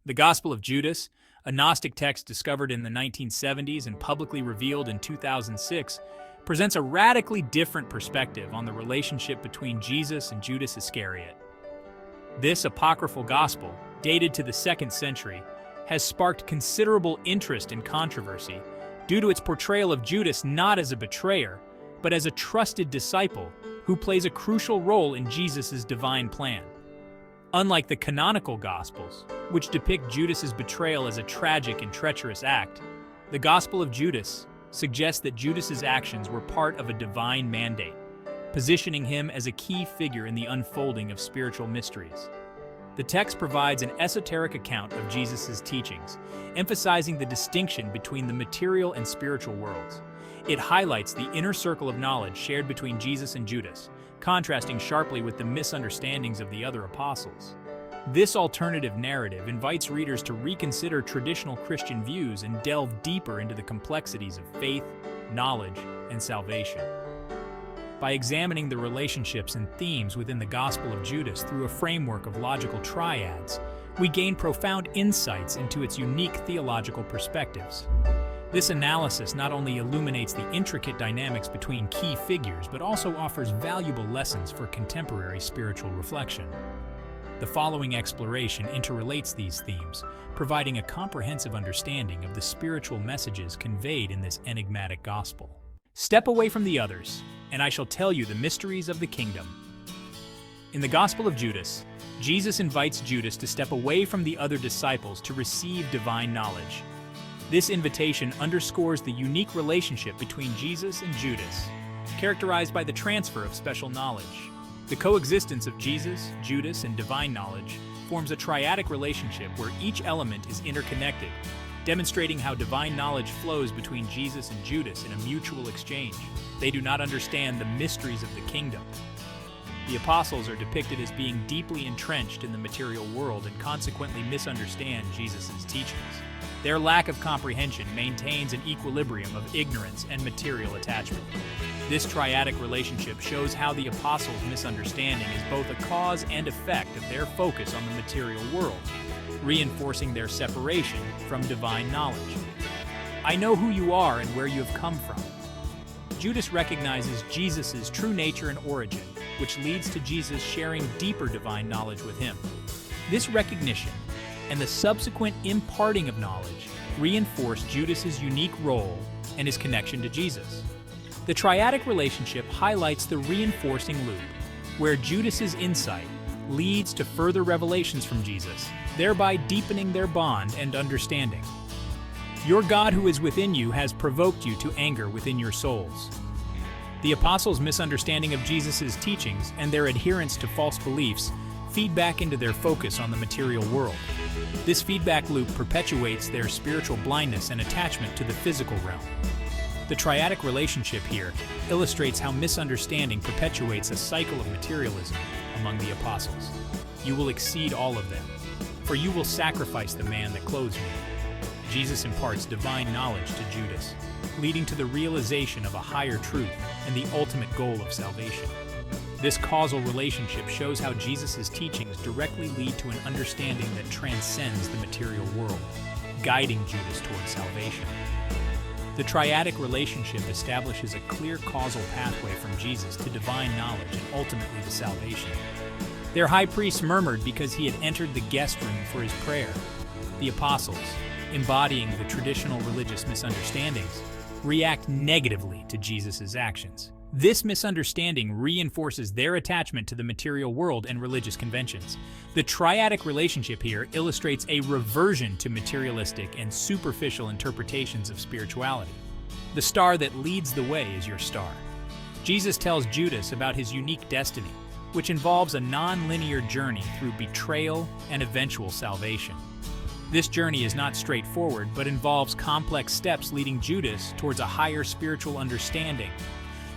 The Gospel of Judas, a Gnostic text discovered in the 1970s and publicly revealed in 2006, presents a radically different perspective on the relationship between Jesus and Judas Iscariot. This apocryphal gospel, dated to the 2nd century, has sparked considerable interest and controversy due to its portrayal of Judas not as a betrayer, but as a trusted disciple who plays a crucial role in Jesus' divine plan. Unlike the canonical Gospels, which depict Judas's betrayal as a tragic and treacherous act, the Gospel of Judas suggests that Judas's actions were part of a divine mandate, positioning him as a key figure in the unfolding of spiritual mysteries. The text provides an esoteric account of Jesus' teachings, emphasizing the distinction between the material and spiritual worlds. It highlights the inner circle of knowledge shared between Jesus and Judas, contrasting sharply with the misunderstandings of the other apostles. This alternative narrative invites readers to reconsider traditional Christian views and delve deeper into the complexities of faith, knowledge, and salvation. By examining the relationships and themes within the Gospel of Judas through a framework of logical triads, we gain profound insights into its unique theological perspectives. This analysis not only illuminates the intricate dynamics between key figures, but also offers valuable lessons for contemporary spiritual reflection. The following exploration interrelates these themes, providing a comprehensive understanding of the spiritual messages conveyed in this enigmatic gospel. Step away from the others, and I shall tell you the mysteries of the kingdom. In the Gospel of Judas, Jesus invites Judas to step away from the other disciples to receive divine knowledge. This invitation underscores the unique relationship between Jesus and Judas, characterized by the transfer of special knowledge. The coexistence of Jesus, Judas, and divine knowledge forms a triadic relationship where each element is interconnected, demonstrating how divine knowledge flows between Jesus and Judas in a mutual exchange. They do not understand the mysteries of the kingdom. The apostles are depicted as being deeply entrenched in the material world and consequently misunderstand Jesus' teachings. Their lack of comprehension maintains an equilibrium of ignorance and material attachment. This triadic relationship shows how the apostles' misunderstanding is both a cause and effect of their focus on the material world, reinforcing their separation from divine knowledge. I know who you are and where you have come from. Judas recognizes Jesus' true nature and origin, which leads to Jesus sharing deeper divine knowledge with him. This recognition and the subsequent imparting of knowledge reinforce Judas's unique role and his connection to Jesus. The triadic relationship highlights the reinforcing loop, where Judas's insight leads to further revelations from Jesus, thereby deepening their bond and understanding. Your God who is within you has provoked you to anger within your souls. The apostles' misunderstanding of Jesus' teachings and their adherence to false beliefs feed back into their focus on the material world. This feedback loop perpetuates their spiritual blindness and attachment to the physical realm. The triadic relationship here illustrates how misunderstanding perpetuates a cycle of materialism among the apostles. You will exceed all of them, for you will sacrifice the man that clothes me. Jesus imparts divine knowledge to Judas, leading to the realization of a higher truth and the ultimate goal of salvation. This causal relationship shows how Jesus' teachings directly lead to an understanding that transcends the material world, guiding Judas towards salvation. The triadic relationship establishes a clear causal pathway from Jesus to divine knowledge and ultimately to salvation. Their high priest murmured because he had entered the guest room for his prayer. The apostles, embodying the traditional religious misunderstandings, react negatively to Jesus' actions. This misunderstanding reinforces their attachment to the material world and religious conventions. The triadic relationship here illustrates a reversion to materialistic and superficial interpretations of spirituality. The star that leads the way is your star. Jesus tells Judas about his unique destiny, which involves a non-linear journey through betrayal and eventual salvation. This journey is not straightforward, but involves complex steps leading Judas towards a higher spiritual understanding.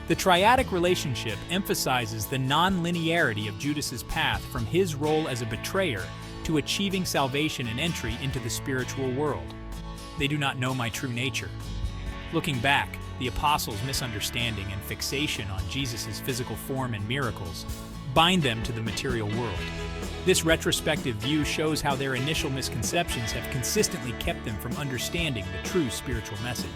The triadic relationship emphasizes the non-linearity of Judas's path from his role as a betrayer to achieving salvation and entry into the spiritual world. They do not know my true nature. Looking back, the apostles' misunderstanding and fixation on Jesus' physical form and miracles bind them to the material world. This retrospective view shows how their initial misconceptions have consistently kept them from understanding the true spiritual message.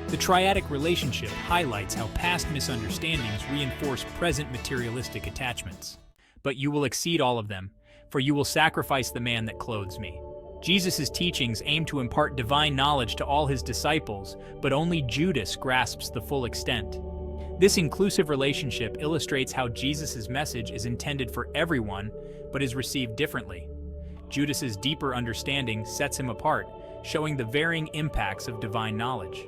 The triadic relationship highlights how past misunderstandings reinforce present materialistic attachments. But you will exceed all of them, for you will sacrifice the man that clothes me. Jesus' teachings aim to impart divine knowledge to all his disciples, but only Judas grasps the full extent. This inclusive relationship illustrates how Jesus' message is intended for everyone, but is received differently. Judas's deeper understanding sets him apart, showing the varying impacts of divine knowledge.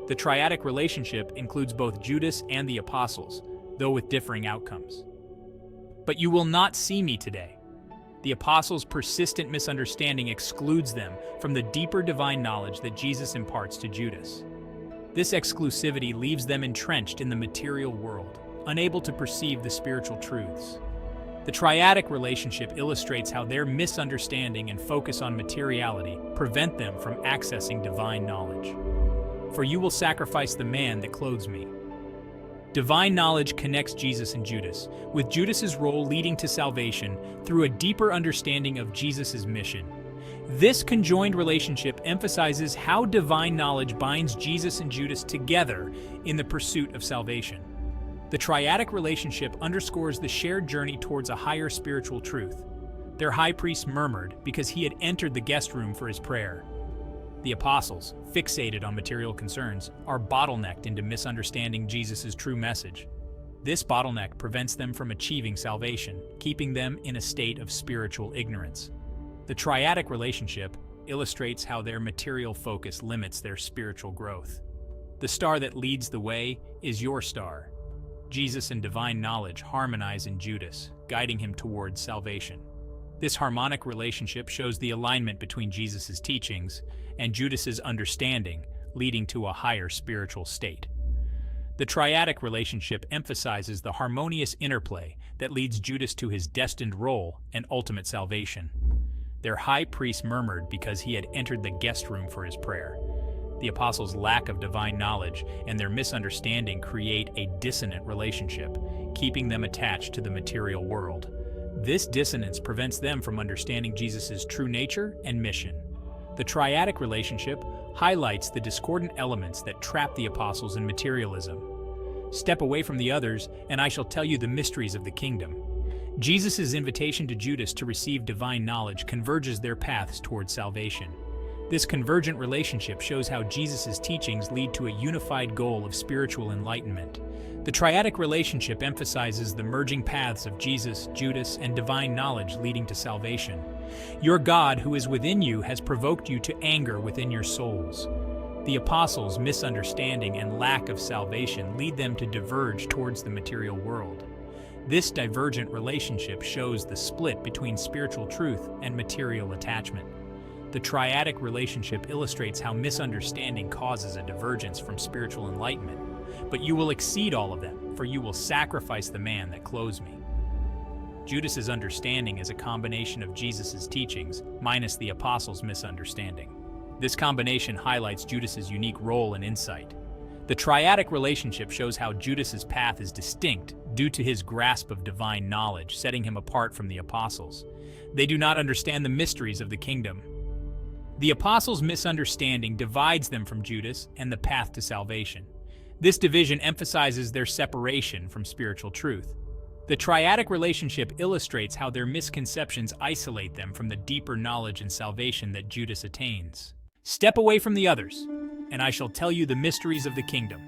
The triadic relationship includes both Judas and the apostles, though with differing outcomes. But you will not see me today. The apostles' persistent misunderstanding excludes them from the deeper divine knowledge that Jesus imparts to Judas. This exclusivity leaves them entrenched in the material world, unable to perceive the spiritual truths. The triadic relationship illustrates how their misunderstanding and focus on materiality prevent them from accessing divine knowledge. For you will sacrifice the man that clothes me. Divine knowledge connects Jesus and Judas, with Judas's role leading to salvation through a deeper understanding of Jesus' mission. This conjoined relationship emphasizes how divine knowledge binds Jesus and Judas together in the pursuit of salvation. The triadic relationship underscores the shared journey towards a higher spiritual truth. Their high priest murmured because he had entered the guest room for his prayer. The apostles, fixated on material concerns, are bottlenecked into misunderstanding Jesus' true message. This bottleneck prevents them from achieving salvation, keeping them in a state of spiritual ignorance. The triadic relationship illustrates how their material focus limits their spiritual growth. The star that leads the way is your star. Jesus and divine knowledge harmonize in Judas, guiding him towards salvation. This harmonic relationship shows the alignment between Jesus' teachings and Judas's understanding, leading to a higher spiritual state. The triadic relationship emphasizes the harmonious interplay that leads Judas to his destined role and ultimate salvation. Their high priest murmured because he had entered the guest room for his prayer. The apostles' lack of divine knowledge and their misunderstanding create a dissonant relationship, keeping them attached to the material world. This dissonance prevents them from understanding Jesus' true nature and mission. The triadic relationship highlights the discordant elements that trap the apostles in materialism. Step away from the others, and I shall tell you the mysteries of the kingdom. Jesus' invitation to Judas to receive divine knowledge converges their paths towards salvation. This convergent relationship shows how Jesus' teachings lead to a unified goal of spiritual enlightenment. The triadic relationship emphasizes the merging paths of Jesus, Judas, and divine knowledge leading to salvation. Your God, who is within you, has provoked you to anger within your souls. The apostles' misunderstanding and lack of salvation lead them to diverge towards the material world. This divergent relationship shows the split between spiritual truth and material attachment. The triadic relationship illustrates how misunderstanding causes a divergence from spiritual enlightenment. But you will exceed all of them, for you will sacrifice the man that clothes me. Judas's understanding is a combination of Jesus' teachings minus the apostles' misunderstanding. This combination highlights Judas's unique role and insight. The triadic relationship shows how Judas's path is distinct due to his grasp of divine knowledge, setting him apart from the apostles. They do not understand the mysteries of the kingdom. The apostles' misunderstanding divides them from Judas and the path to salvation. This division emphasizes their separation from spiritual truth. The triadic relationship illustrates how their misconceptions isolate them from the deeper knowledge and salvation that Judas attains. Step away from the others, and I shall tell you the mysteries of the kingdom.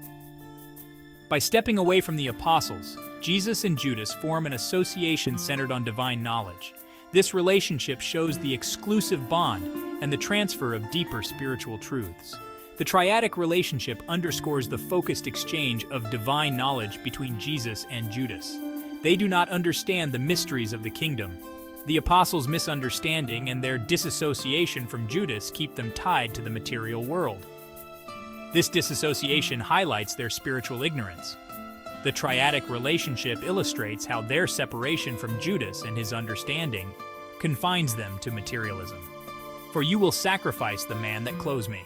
By stepping away from the apostles, Jesus and Judas form an association centered on divine knowledge. This relationship shows the exclusive bond and the transfer of deeper spiritual truths. The triadic relationship underscores the focused exchange of divine knowledge between Jesus and Judas. They do not understand the mysteries of the kingdom. The apostles' misunderstanding and their disassociation from Judas keep them tied to the material world. This disassociation highlights their spiritual ignorance. The triadic relationship illustrates how their separation from Judas and his understanding confines them to materialism. For you will sacrifice the man that clothes me.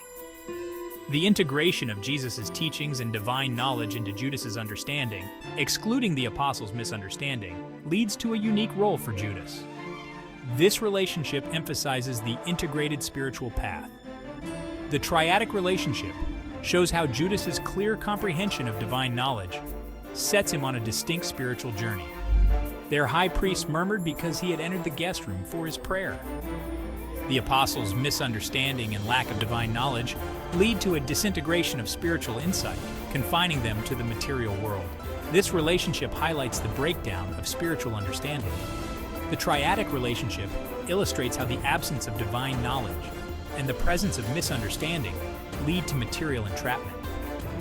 The integration of Jesus' teachings and divine knowledge into Judas's understanding, excluding the apostles' misunderstanding, leads to a unique role for Judas. This relationship emphasizes the integrated spiritual path. The triadic relationship shows how Judas's clear comprehension of divine knowledge sets him on a distinct spiritual journey. Their high priest murmured because he had entered the guest room for his prayer. The apostles' misunderstanding and lack of divine knowledge lead to a disintegration of spiritual insight, confining them to the material world. This relationship highlights the breakdown of spiritual understanding. The triadic relationship illustrates how the absence of divine knowledge and the presence of misunderstanding lead to material entrapment.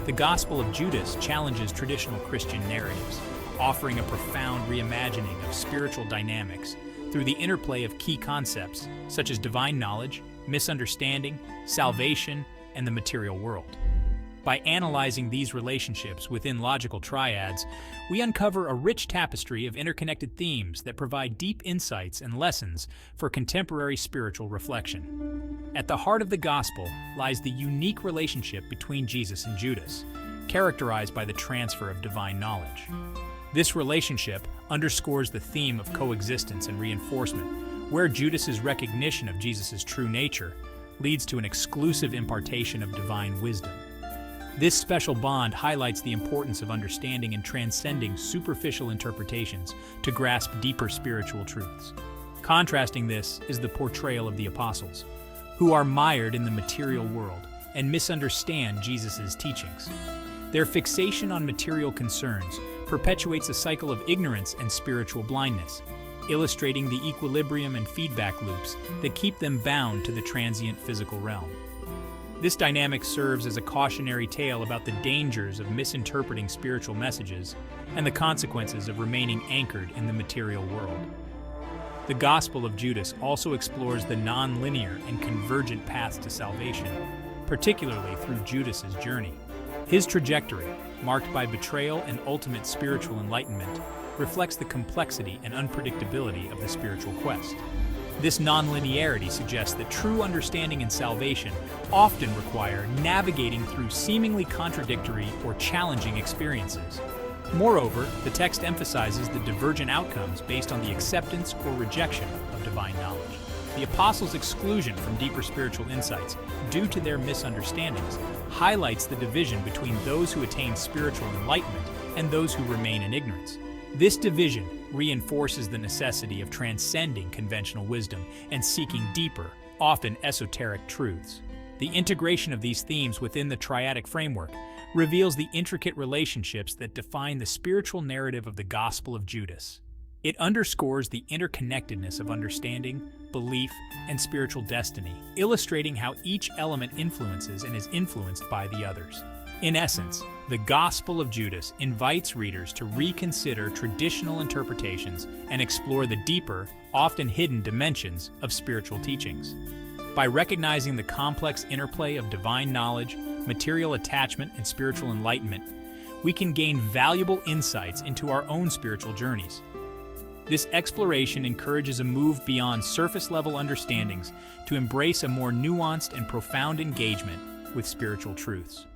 The Gospel of Judas challenges traditional Christian narratives, offering a profound reimagining of spiritual dynamics through the interplay of key concepts such as divine knowledge, misunderstanding, salvation, and the material world. By analyzing these relationships within logical triads, we uncover a rich tapestry of interconnected themes that provide deep insights and lessons for contemporary spiritual reflection. At the heart of the gospel lies the unique relationship between Jesus and Judas, characterized by the transfer of divine knowledge. This relationship underscores the theme of coexistence and reinforcement, where Judas's recognition of Jesus' true nature leads to an exclusive impartation of divine wisdom. This special bond highlights the importance of understanding and transcending superficial interpretations to grasp deeper spiritual truths. Contrasting this is the portrayal of the apostles, who are mired in the material world and misunderstand Jesus' teachings. Their fixation on material concerns perpetuates a cycle of ignorance and spiritual blindness, illustrating the equilibrium and feedback loops that keep them bound to the transient physical realm. This dynamic serves as a cautionary tale about the dangers of misinterpreting spiritual messages and the consequences of remaining anchored in the material world. The Gospel of Judas also explores the non-linear and convergent paths to salvation, particularly through Judas's journey. His trajectory, marked by betrayal and ultimate spiritual enlightenment, reflects the complexity and unpredictability of the spiritual quest. This nonlinearity suggests that true understanding and salvation often require navigating through seemingly contradictory or challenging experiences. Moreover, the text emphasizes the divergent outcomes based on the acceptance or rejection of divine knowledge. The apostles' exclusion from deeper spiritual insights due to their misunderstandings highlights the division between those who attain spiritual enlightenment and those who remain in ignorance. This division reinforces the necessity of transcending conventional wisdom and seeking deeper, often esoteric truths. The integration of these themes within the triadic framework reveals the intricate relationships that define the spiritual narrative of the Gospel of Judas. It underscores the interconnectedness of understanding, belief, and spiritual destiny, illustrating how each element influences and is influenced by the others. In essence, the Gospel of Judas invites readers to reconsider traditional interpretations and explore the deeper, often hidden dimensions of spiritual teachings. By recognizing the complex interplay of divine knowledge, material attachment, and spiritual enlightenment, we can gain valuable insights into our own spiritual journeys. This exploration encourages a move beyond surface-level understandings to embrace a more nuanced and profound engagement with spiritual truths.